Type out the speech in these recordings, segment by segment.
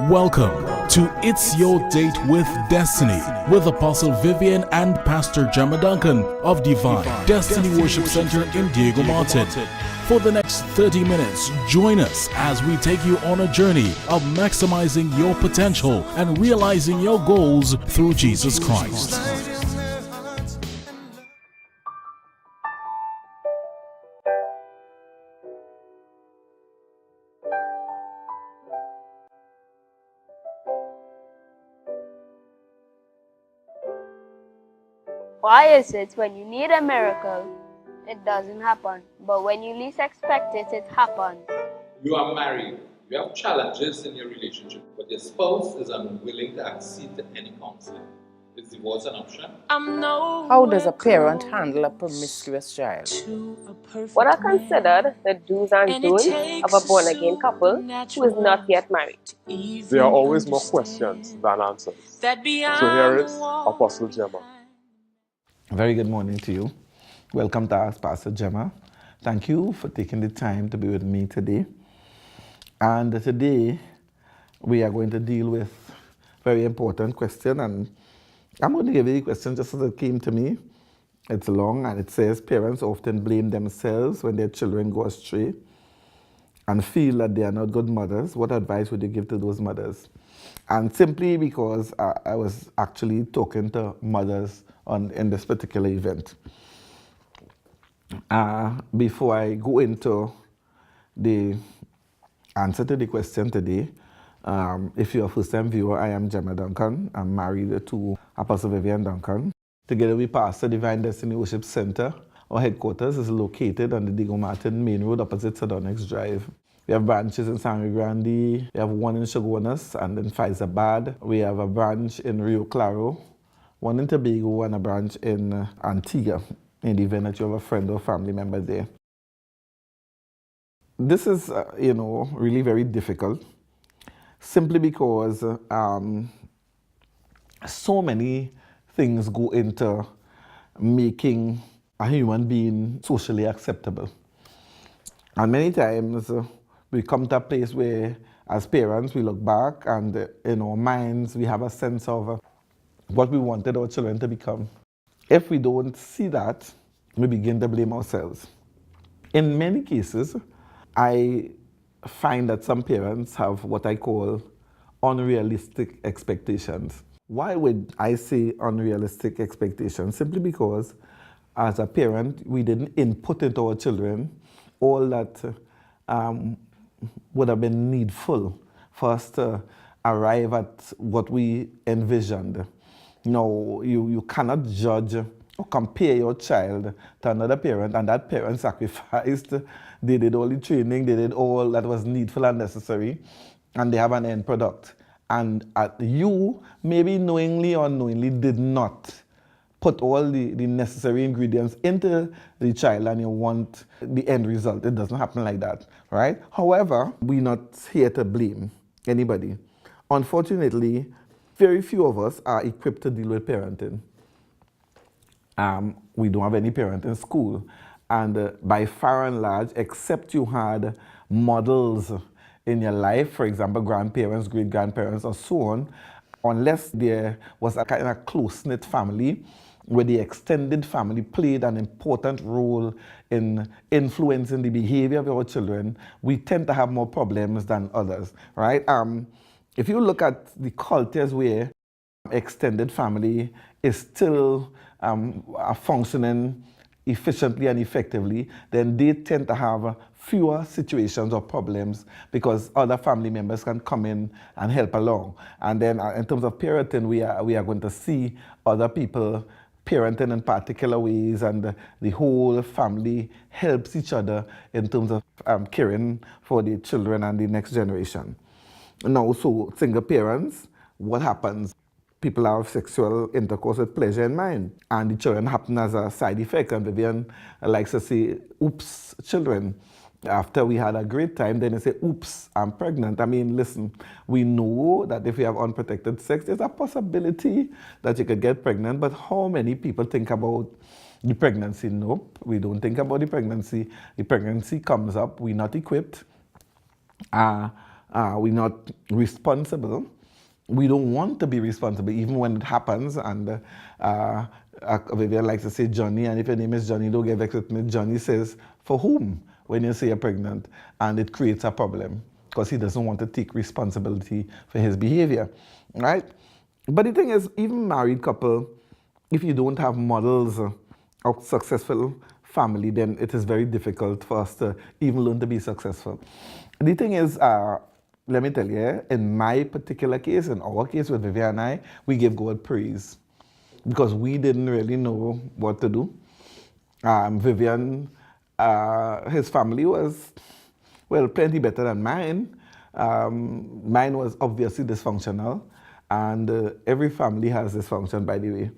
Welcome to It's Your Date with Destiny with Apostle Vivian and Pastor Jemma Duncan of Divine Destiny Worship Center in Diego Martin. For the next 30 minutes, join us as we take you on a journey of maximizing your potential and realizing your goals through Jesus Christ. Why is it when you need a miracle, it doesn't happen, but when you least expect it, it happens? You are married, you have challenges in your relationship, but your spouse is unwilling to accede to any counseling. Is divorce an option? How does a parent handle a promiscuous child? What are considered the do's and don'ts of a born-again couple who is not yet married? There are always more questions than answers. So here is Apostle Jemma. Very good morning to you. Welcome to us, Pastor Jemma. Thank you for taking the time to be with me today. And today we are going to deal with a very important question, and I'm going to give you the question just as it came to me. It's long, and it says, parents often blame themselves when their children go astray and feel that they are not good mothers. What advice would you give to those mothers? And simply because I was actually talking to mothers in this particular event. Before I go into the answer to the question today, if you're a first-time viewer, I am Jemma Duncan. I'm married to Apostle Vivian Duncan. Together we pastor Divine Destiny Worship Center. Our headquarters is located on the Diego Martin Main Road opposite Sadonex Drive. We have branches in San Grande, we have one in Chaguanas and in Faizabad. We have a branch in Rio Claro, one in Tobago, and a branch in Antigua, in the event that you have a friend or family member there. This is, really very difficult, simply because so many things go into making a human being socially acceptable. And many times we come to a place where, as parents, we look back and in our minds we have a sense of what we wanted our children to become. If we don't see that, we begin to blame ourselves. In many cases, I find that some parents have what I call unrealistic expectations. Why would I say unrealistic expectations? Simply because as a parent, we didn't input into our children all that would have been needful for us to arrive at what we envisioned. You cannot judge or compare your child to another parent, and that parent sacrificed. They did all the training, they did all that was needful and necessary, and they have an end product. And you, maybe knowingly or unknowingly, did not put all the necessary ingredients into the child, and you want the end result. It doesn't happen like that, right? However, we're not here to blame anybody. Unfortunately, very few of us are equipped to deal with parenting. We don't have any parenting school. And by far and large, except you had models in your life, for example, grandparents, great-grandparents, and so on, unless there was a kind of close-knit family where the extended family played an important role in influencing the behavior of our children, we tend to have more problems than others, right? If you look at the cultures where extended family is still functioning efficiently and effectively, then they tend to have fewer situations or problems because other family members can come in and help along. And then in terms of parenting, we are going to see other people parenting in particular ways, and the whole family helps each other in terms of caring for the children and the next generation. Now, so single parents, what happens? People have sexual intercourse with pleasure in mind, and the children happen as a side effect. And Vivian likes to say, oops, children. After we had a great time, then they say, oops, I'm pregnant. I mean, listen, we know that if you have unprotected sex, there's a possibility that you could get pregnant, but how many people think about the pregnancy? Nope, we don't think about the pregnancy. The pregnancy comes up, we're not equipped. we're not responsible. We don't want to be responsible even when it happens. And Vivian likes to say Johnny, and if your name is Johnny, don't get vexed with me. Johnny says, for whom? When you say you're pregnant, and it creates a problem because he doesn't want to take responsibility for his behavior, right? But the thing is, even married couple, if you don't have models of successful family, then it is very difficult for us to even learn to be successful. The thing is, let me tell you, in my particular case, in our case with Vivian and I, we give God praise because we didn't really know what to do. Vivian, his family was, well, plenty better than mine. Mine was obviously dysfunctional, and every family has dysfunction, by the way.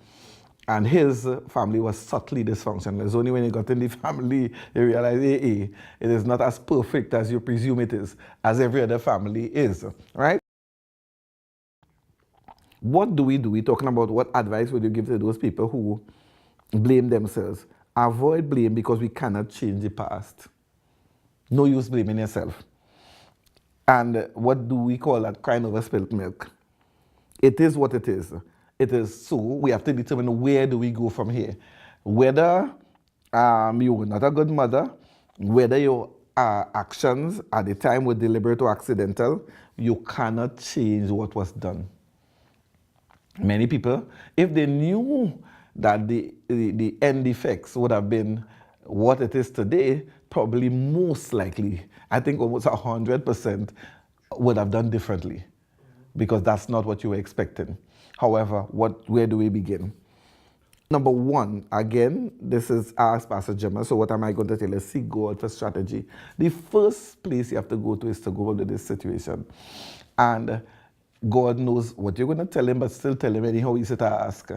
And his family was subtly dysfunctional. It's only when he got in the family, he realized, hey, it is not as perfect as you presume it is, as every other family is, right? What do? We're talking about what advice would you give to those people who blame themselves? Avoid blame because we cannot change the past. No use blaming yourself. And what do we call that? Crying over spilt milk. It is what it is. It is so we have to determine where do we go from here. Whether you were not a good mother, whether your actions at the time were deliberate or accidental, you cannot change what was done. Many people, if they knew that the end effects would have been what it is today, probably most likely, I think almost 100% would have done differently because that's not what you were expecting. However, where do we begin? Number one, again, this is Ask Pastor Jemma. So what am I going to tell you? Seek God for strategy. The first place you have to go to is to go into this situation. And God knows what you're going to tell him, but still tell him anyhow you sit to ask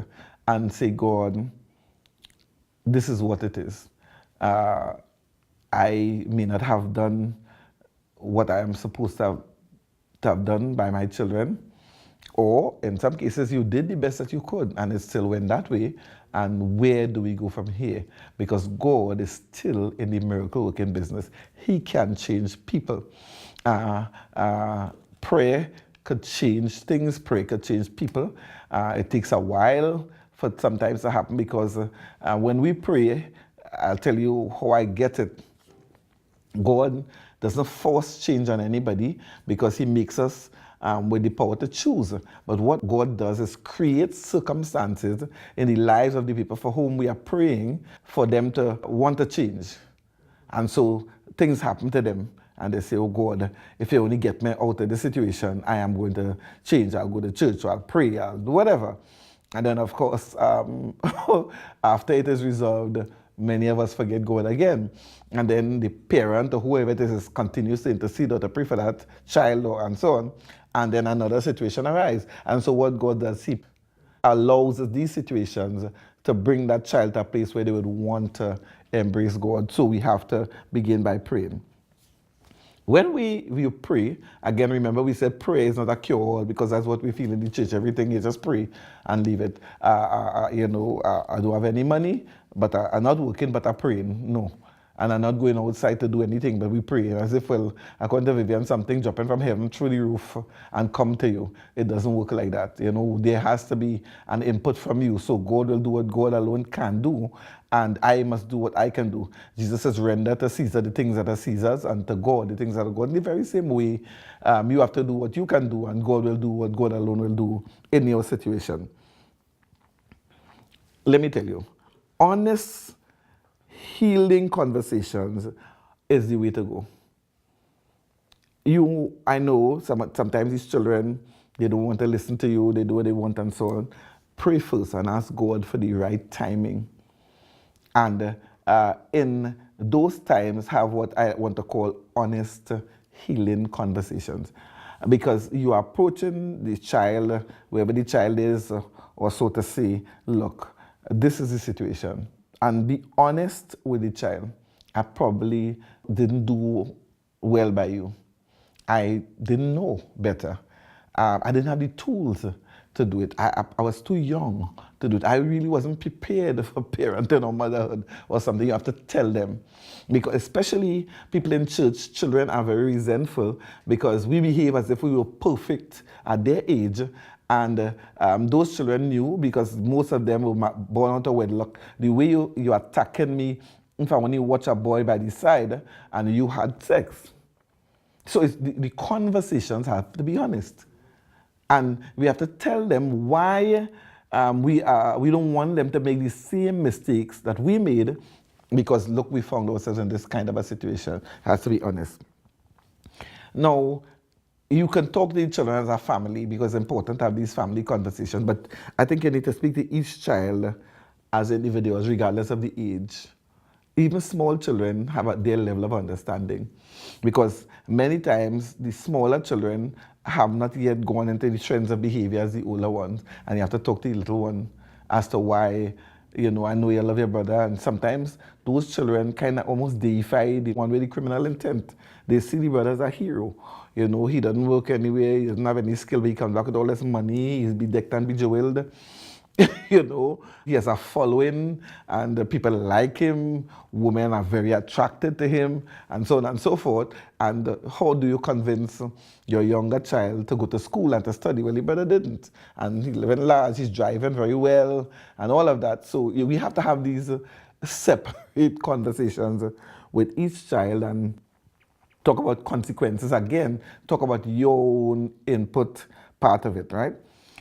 and say, God, this is what it is. I may not have done what I am supposed to have done by my children. Or in some cases, you did the best that you could, and it still went that way. And where do we go from here? Because God is still in the miracle working business. He can change people. Prayer could change things. Prayer could change people. It takes a while for sometimes to happen because when we pray, I'll tell you how I get it. God doesn't force change on anybody because he makes us with the power to choose. But what God does is create circumstances in the lives of the people for whom we are praying for them to want to change. And so things happen to them and they say, oh God, if you only get me out of this situation, I am going to change. I'll go to church, or I'll pray, I'll do whatever. And then of course, after it is resolved, many of us forget God again. And then the parent or whoever it is continues to intercede or to pray for that child or and so on. And then another situation arises. And so what God does, he allows these situations to bring that child to a place where they would want to embrace God. So we have to begin by praying. When we pray, again, remember we said prayer is not a cure-all because that's what we feel in the church. Everything is just pray and leave it. I don't have any money, but I'm not working, but I'm praying. No. And I'm not going outside to do anything, but we pray. As if, well, according to Vivian, something dropping from heaven through the roof and come to you. It doesn't work like that. There has to be an input from you. So God will do what God alone can do, and I must do what I can do. Jesus says, render to Caesar the things that are Caesar's, and to God the things that are God. In the very same way, you have to do what you can do, and God will do what God alone will do in your situation. Let me tell you, honest, healing conversations is the way to go. I know sometimes these children, they don't want to listen to you, they do what they want and so on. Pray first and ask God for the right timing. And in those times, have what I want to call honest, healing conversations. Because you are approaching the child, wherever the child is, or so to say, look, this is the situation. And be honest with the child. I probably didn't do well by you. I didn't know better. I didn't have the tools to do it. I was too young to do it. I really wasn't prepared for parenting or motherhood or something. You have to tell them. Because especially people in church, children are very resentful because we behave as if we were perfect at their age. And those children knew, because most of them were born out of wedlock, the way you attacking me if I want to watch a boy by the side and you had sex. So it's the conversations have to be honest. And we have to tell them why we don't want them to make the same mistakes that we made, because look, we found ourselves in this kind of a situation. It has to be honest. Now, you can talk to each other as a family because it's important to have these family conversations, but I think you need to speak to each child as individuals, regardless of the age. Even small children have their level of understanding, because many times the smaller children have not yet gone into the trends of behavior as the older ones, and you have to talk to the little one as to why, I know you love your brother, and sometimes those children kind of almost deify the one with the criminal intent. They see the brother as a hero. He doesn't work anywhere, he doesn't have any skill, but he comes back with all this money, he's bedecked and bejeweled. He has a following and people like him, women are very attracted to him, and so on and so forth. And how do you convince your younger child to go to school and to study? Well, your brother didn't. And he's living large, he's driving very well, and all of that. So we have to have these separate conversations with each child and talk about consequences. Again, talk about your own input part of it, right?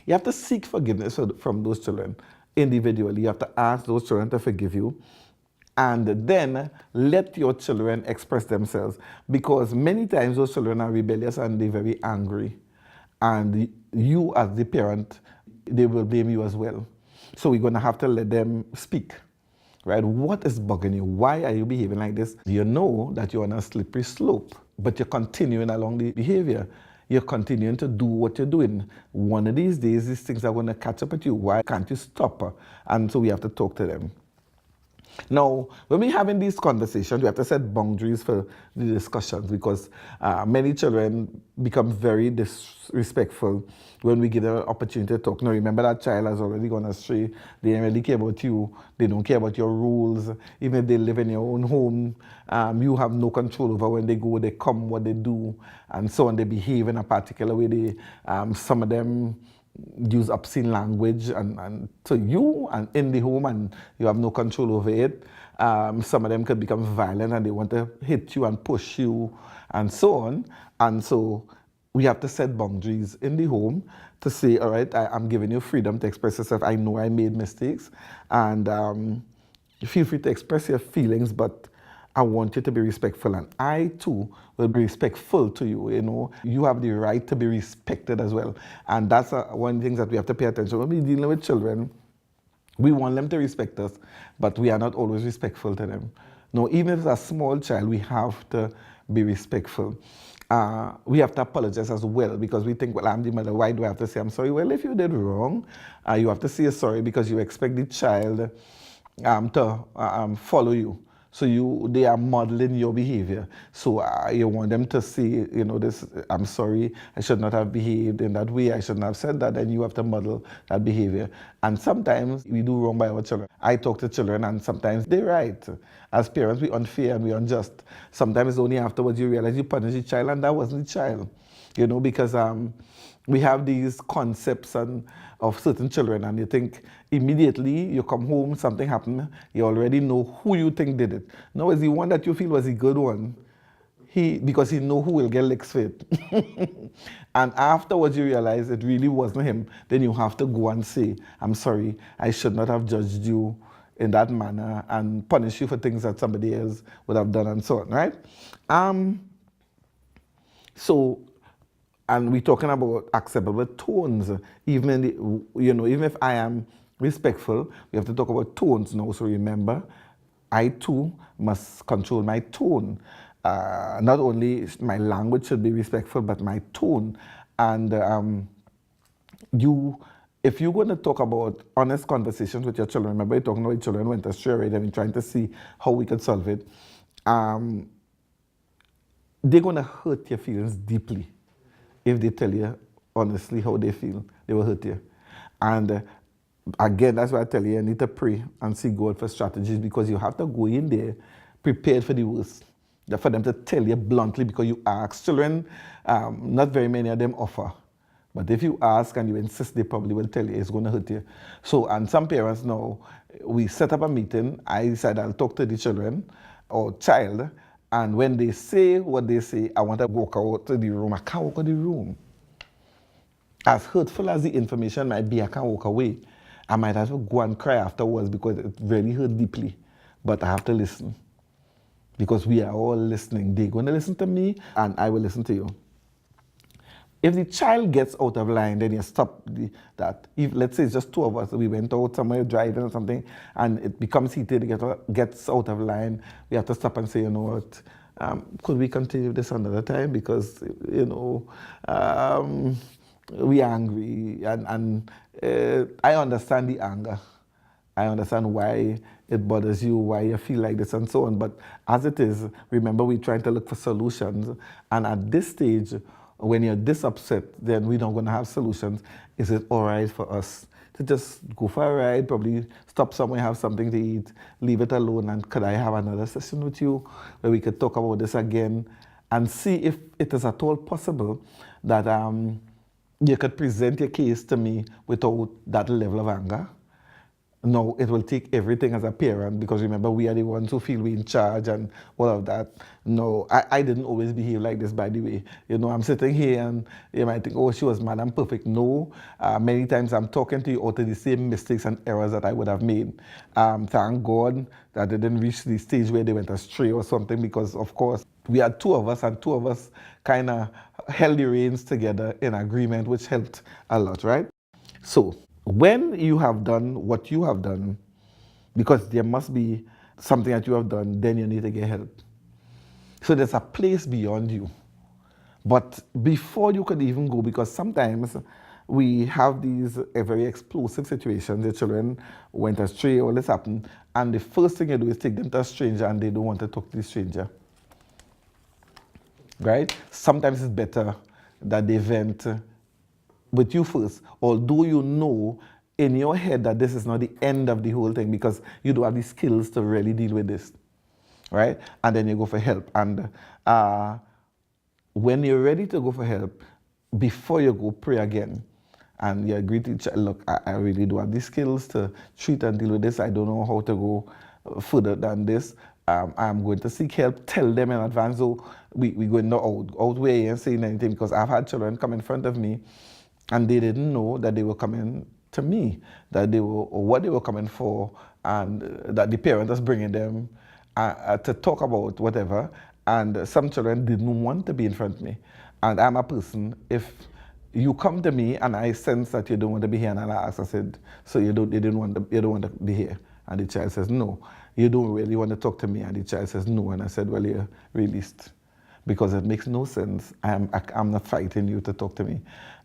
You have to seek forgiveness from those children individually. You have to ask those children to forgive you, and then let your children express themselves, because many times those children are rebellious and they're very angry, and you as the parent, they will blame you as well. So we're going to have to let them speak, right? What is bugging you? Why are you behaving like this? You know that you're on a slippery slope, but you're continuing along the behavior. You're continuing to do what you're doing. One of these days, these things are going to catch up with you. Why can't you stop? And so we have to talk to them. Now, when we're having these conversations, we have to set boundaries for the discussions, because many children become very disrespectful when we give them an opportunity to talk. Now, remember, that child has already gone astray. They don't really care about you. They don't care about your rules. Even if they live in your own home, you have no control over when they go, they come, what they do, and so on. They behave in a particular way. Some of them use obscene language and to you and in the home, and you have no control over it. Some of them could become violent and they want to hit you and push you and so on. And so we have to set boundaries in the home to say, all right, I'm giving you freedom to express yourself. I know I made mistakes, and feel free to express your feelings, but I want you to be respectful, and I too will be respectful to you. You have the right to be respected as well, and that's one of the things that we have to pay attention. When we're dealing with children, we want them to respect us, but we are not always respectful to them. No, even if it's a small child, we have to be respectful. We have to apologize as well, because we think, well, I'm the mother, why do I have to say I'm sorry? Well, if you did wrong, you have to say sorry, because you expect the child to follow you. So they are modeling your behavior. So you want them to see, this, I'm sorry, I should not have behaved in that way, I shouldn't have said that, and you have to model that behavior. And sometimes we do wrong by our children. I talk to children, and sometimes they're right. As parents, we're unfair and we're unjust. Sometimes only afterwards you realize you punished the child, and that wasn't the child. Because we have these concepts of certain children, and you think immediately you come home, something happened, you already know who you think did it. Now, is the one that you feel was a good one, because he know who will get licks for it. And afterwards you realize it really wasn't him, then you have to go and say, I'm sorry, I should not have judged you in that manner, and punish you for things that somebody else would have done, and so on, right? And we're talking about acceptable tones. Even even if I am respectful, we have to talk about tones now. So remember, I too must control my tone. Not only my language should be respectful, but my tone. And if you're going to talk about honest conversations with your children, remember you're talking about children went astray already, and trying to see how we can solve it. They're going to hurt your feelings deeply. If they tell you honestly how they feel, they will hurt you. And again, that's why I tell you need to pray and seek God for strategies, because you have to go in there prepared for the worst. For them to tell you bluntly, because you ask. Children, not very many of them offer. But if you ask and you insist, they probably will tell you it's going to hurt you. So, and some parents now, we set up a meeting. I decide I'll talk to the children or child. And when they say what they say, I want to walk out to the room. I can't walk out of the room. As hurtful as the information might be, I can't walk away. I might have to go and cry afterwards because it really hurt deeply. But I have to listen. Because we are all listening. They're going to listen to me and I will listen to you. If the child gets out of line, then you stop that. If, let's say it's just two of us, we went out somewhere driving or something, and it becomes heated, it gets out of line, we have to stop and say, you know what, could we continue this another time? Because, you know, we are angry, and I understand the anger. I understand why it bothers you, why you feel like this and so on. But as it is, remember, we're trying to look for solutions. And at this stage, when you're this upset, then we're not going to have solutions. Is it all right for us to just go for a ride, probably stop somewhere, have something to eat, leave it alone, and could I have another session with you where we could talk about this again and see if it is at all possible that you could present your case to me without that level of anger? No, it will take everything as a parent, because remember, we are the ones who feel we're in charge and all of that. No, I didn't always behave like this, by the way. You know, I'm sitting here and you might think, oh, she was mad, I'm perfect. No, many times I'm talking to you out of the same mistakes and errors that I would have made. Thank God that they didn't reach the stage where they went astray or something, because of course, we had two of us, and two of us kind of held the reins together in agreement, which helped a lot, right? So, when you have done what you have done, because there must be something that you have done, then you need to get help. So there's a place beyond you. But before you could even go, because sometimes we have these very explosive situations, the children went astray, all this happened, and the first thing you do is take them to a stranger and they don't want to talk to the stranger. Right? Sometimes it's better that they vent with you first, although you know in your head that this is not the end of the whole thing, because you don't have the skills to really deal with this, right? And then you go for help. And when you're ready to go for help, before you go, pray again. And you agree to each other, look, I really don't have the skills to treat and deal with this. I don't know how to go further than this. I'm going to seek help. Tell them in advance, so we go no outweigh and saying anything, because I've had children come in front of me and they didn't know that they were coming to me, that they were, or what they were coming for, and that the parent was bringing them to talk about whatever. And some children didn't want to be in front of me. And I'm a person, if you come to me and I sense that you don't want to be here, and I ask, I said, so you don't want to be here? And the child says, no. You don't really want to talk to me? And the child says, no. And I said, well, you're released, because it makes no sense. I'm not fighting you to talk to me.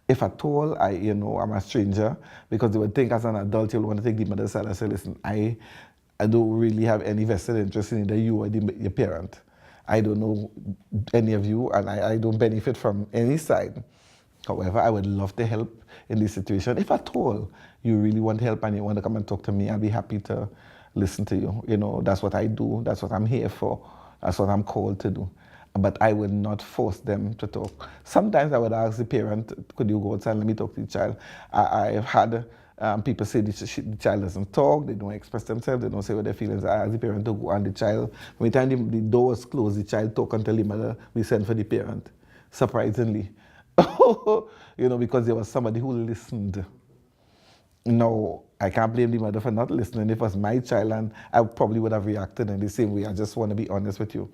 If at all, I'm a stranger, because they would think as an adult you'll want to take the mother's side. I say, listen, I don't really have any vested interest in either you or your parent. I don't know any of you, and I don't benefit from any side. However, I would love to help in this situation. If at all you really want help and you want to come and talk to me, I'll be happy to listen to you. You know, that's what I do. That's what I'm here for. That's what I'm called to do. But I will not force them to talk. Sometimes I would ask the parent, could you go outside and let me talk to the child? I've had people say the child doesn't talk, they don't express themselves, they don't say what their feelings are. I ask the parent to go, and the child, when the time the door was closed, the child talk and tell the mother, we send for the parent. Surprisingly. Because there was somebody who listened. No, I can't blame the mother for not listening. If it was my child, and I probably would have reacted in the same way. I just want to be honest with you.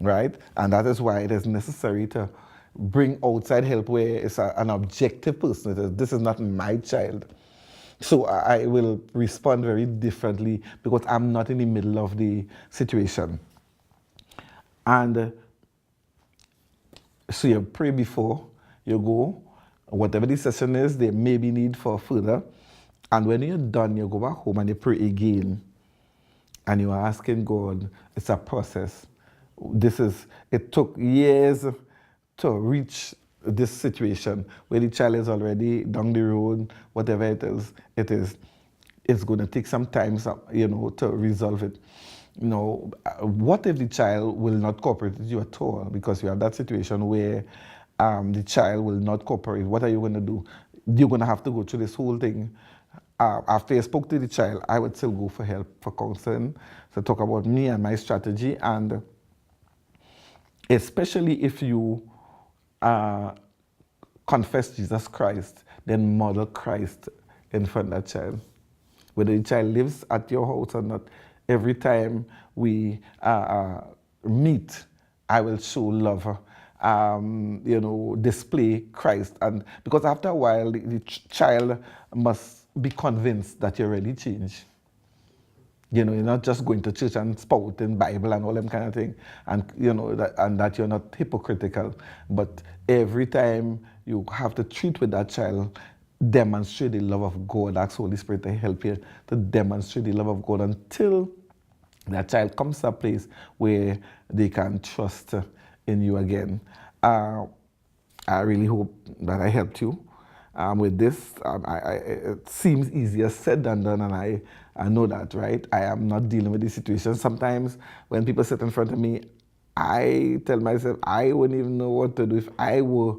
Right? And that is why it is necessary to bring outside help where it's an objective person. This is not my child. So I will respond very differently, because I'm not in the middle of the situation. And so you pray before you go. Whatever the session is, there may be need for further. And when you're done, you go back home and you pray again. And you are asking God, it's a process. It took years to reach this situation where the child is already down the road, whatever it's going to take some time, to resolve it. What if the child will not cooperate with you at all? Because you have that situation where the child will not cooperate. What are you going to do? You're going to have to go through this whole thing. After I spoke to the child, I would still go for help, for counseling, to talk about me and my strategy. And especially if you confess Jesus Christ, then model Christ in front of that child. Whether the child lives at your house or not, every time we meet, I will show love, display Christ. And because after a while, the child must be convinced that you're really changed. You're not just going to church and spouting Bible and all them kind of thing, and that you're not hypocritical. But every time you have to treat with that child, demonstrate the love of God. Ask Holy Spirit to help you to demonstrate the love of God until that child comes to a place where they can trust in you again. I really hope that I helped you with this. It seems easier said than done, and I know that, right? I am not dealing with this situation. Sometimes when people sit in front of me, I tell myself I wouldn't even know what to do if I were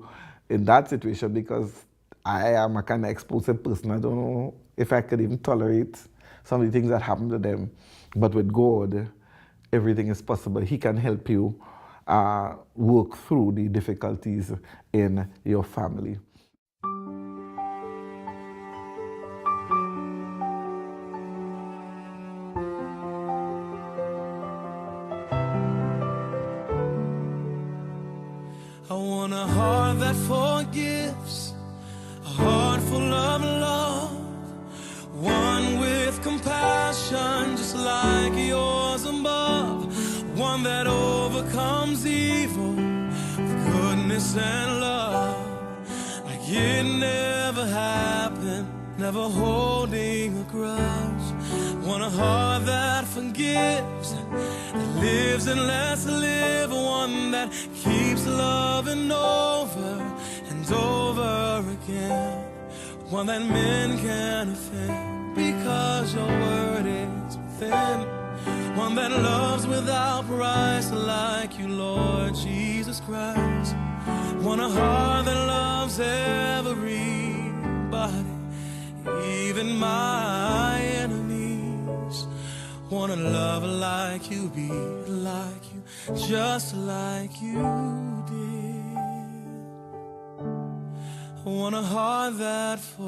in that situation, because I am a kind of explosive person. I don't know if I could even tolerate some of the things that happen to them. But with God, everything is possible. He can help you work through the difficulties in your family. I want a heart that forgives, a heart full of love, one with compassion just like yours above, one that overcomes evil with goodness and love, like it never happened, never holding a grudge. Want a heart that forgives, that lives and lets live, one that keeps loving over and over again, one that men can offend because your word is within, one that loves without price like you, Lord Jesus Christ. Want a heart that loves everybody, even my enemies. Want to love like you, be like you, just like you did. Want a heart that forgives.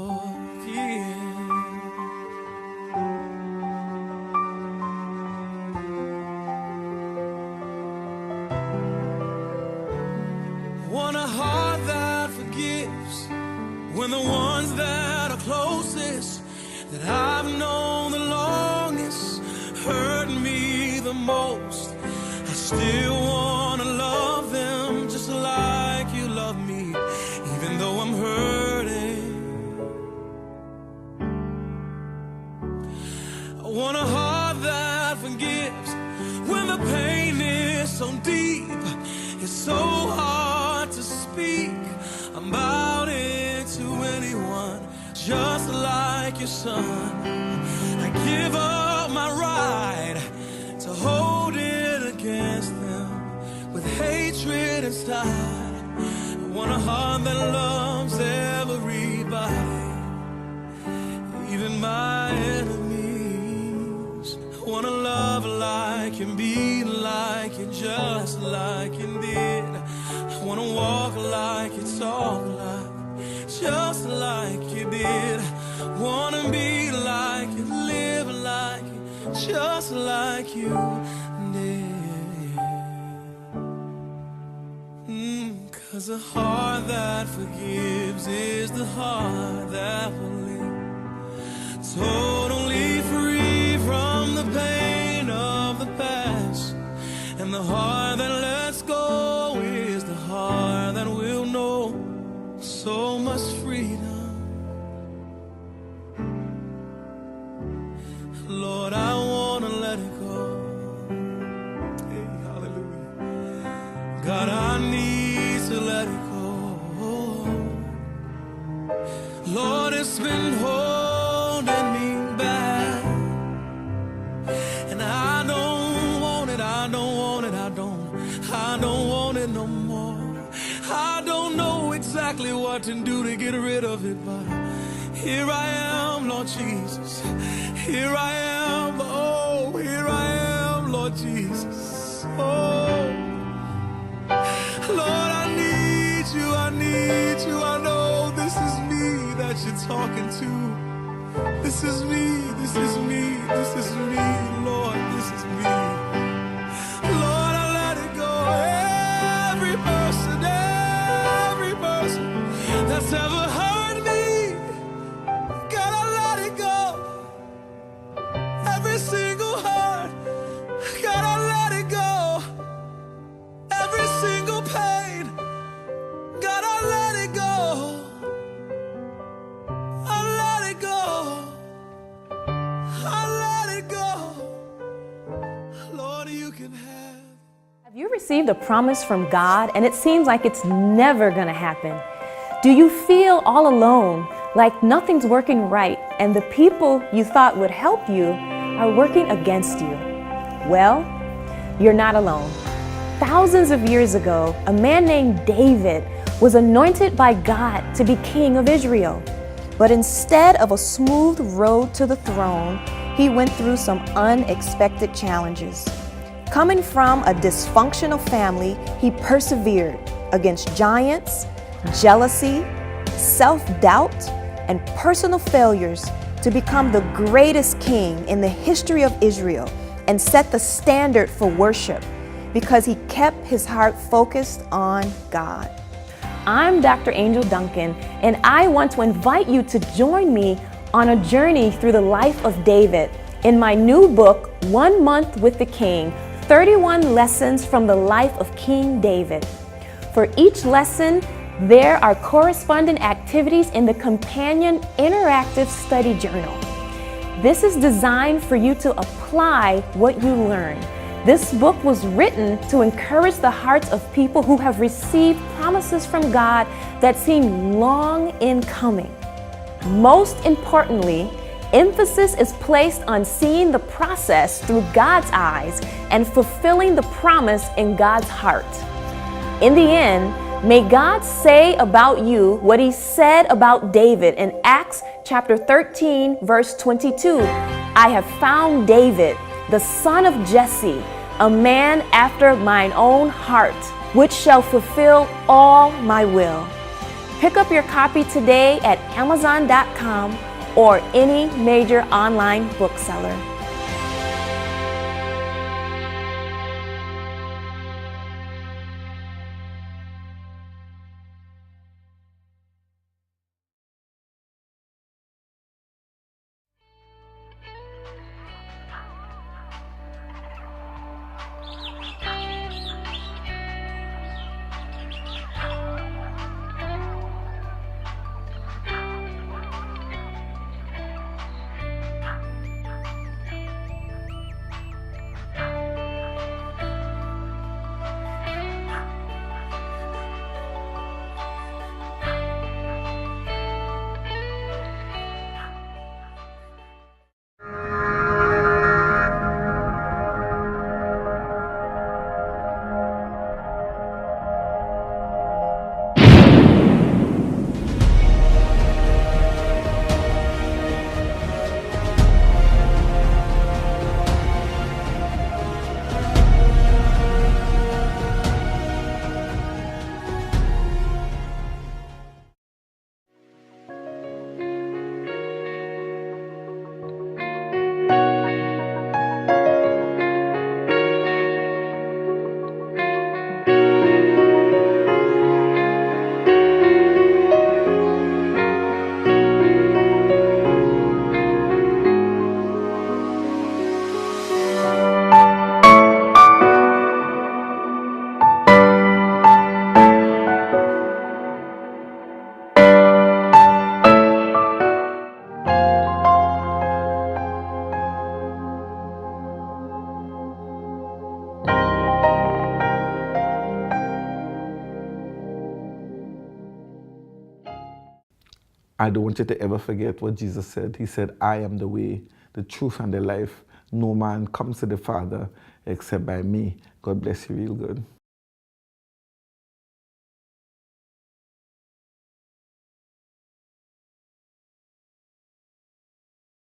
Want a heart that forgives when the ones that are closest, that I've known the longest, hurt me the most. I still wanna love them just like you love me, even though I'm hurting. I want a heart that forgives when the pain is so deep, it's so hard to speak about it to anyone, just like your son. I give up my right to hold it against them with hatred inside. I want a heart that loves everybody, even my enemies. I want to love like you, be like you, just like you did. I want to walk like you, talk like, just like you did. Want to be like you, live like you, just like you did. 'Cause a heart that forgives is the heart that will live, totally free from the pain of the past. And the heart that lets go is the heart that will know so much freedom. Lord, I wanna let it go. Hey, hallelujah. God, I need to let it go. it's been holding me back. And I don't want it, I don't want it, I don't want it no more. I don't know exactly what to do to get rid of it, but here I am, Lord Jesus. Here I am, oh, here I am, Lord Jesus. Oh, Lord, I need you, I need you. I know this is me that you're talking to. This is me, this is me, this is me, Lord, this is me. Lord, I let it go. Every person that's ever hurt me, gotta let it go. Every single heart, gotta let it go. Every single pain, gotta let it go. I let it go. I let it go. Lord, you can have. Have you received a promise from God and it seems like it's never going to happen? Do you feel all alone, like nothing's working right, and the people you thought would help you are working against you? Well, you're not alone. Thousands of years ago, a man named David was anointed by God to be king of Israel. But instead of a smooth road to the throne, he went through some unexpected challenges. Coming from a dysfunctional family, he persevered against giants, jealousy, self-doubt, and personal failures to become the greatest king in the history of Israel and set the standard for worship because he kept his heart focused on God. I'm Dr. Angel Duncan, and I want to invite you to join me on a journey through the life of David in my new book, 1 Month with the King, 31 Lessons from the Life of King David. For each lesson, there are corresponding activities in the companion interactive study journal. This is designed for you to apply what you learn. This book was written to encourage the hearts of people who have received promises from God that seem long in coming. Most importantly, emphasis is placed on seeing the process through God's eyes and fulfilling the promise in God's heart. In the end, may God say about you what he said about David in Acts chapter 13, verse 22. I have found David, the son of Jesse, a man after mine own heart, which shall fulfill all my will. Pick up your copy today at Amazon.com or any major online bookseller. I don't want you to ever forget what Jesus said. He said, I am the way, the truth, and the life. No man comes to the Father except by me. God bless you real good.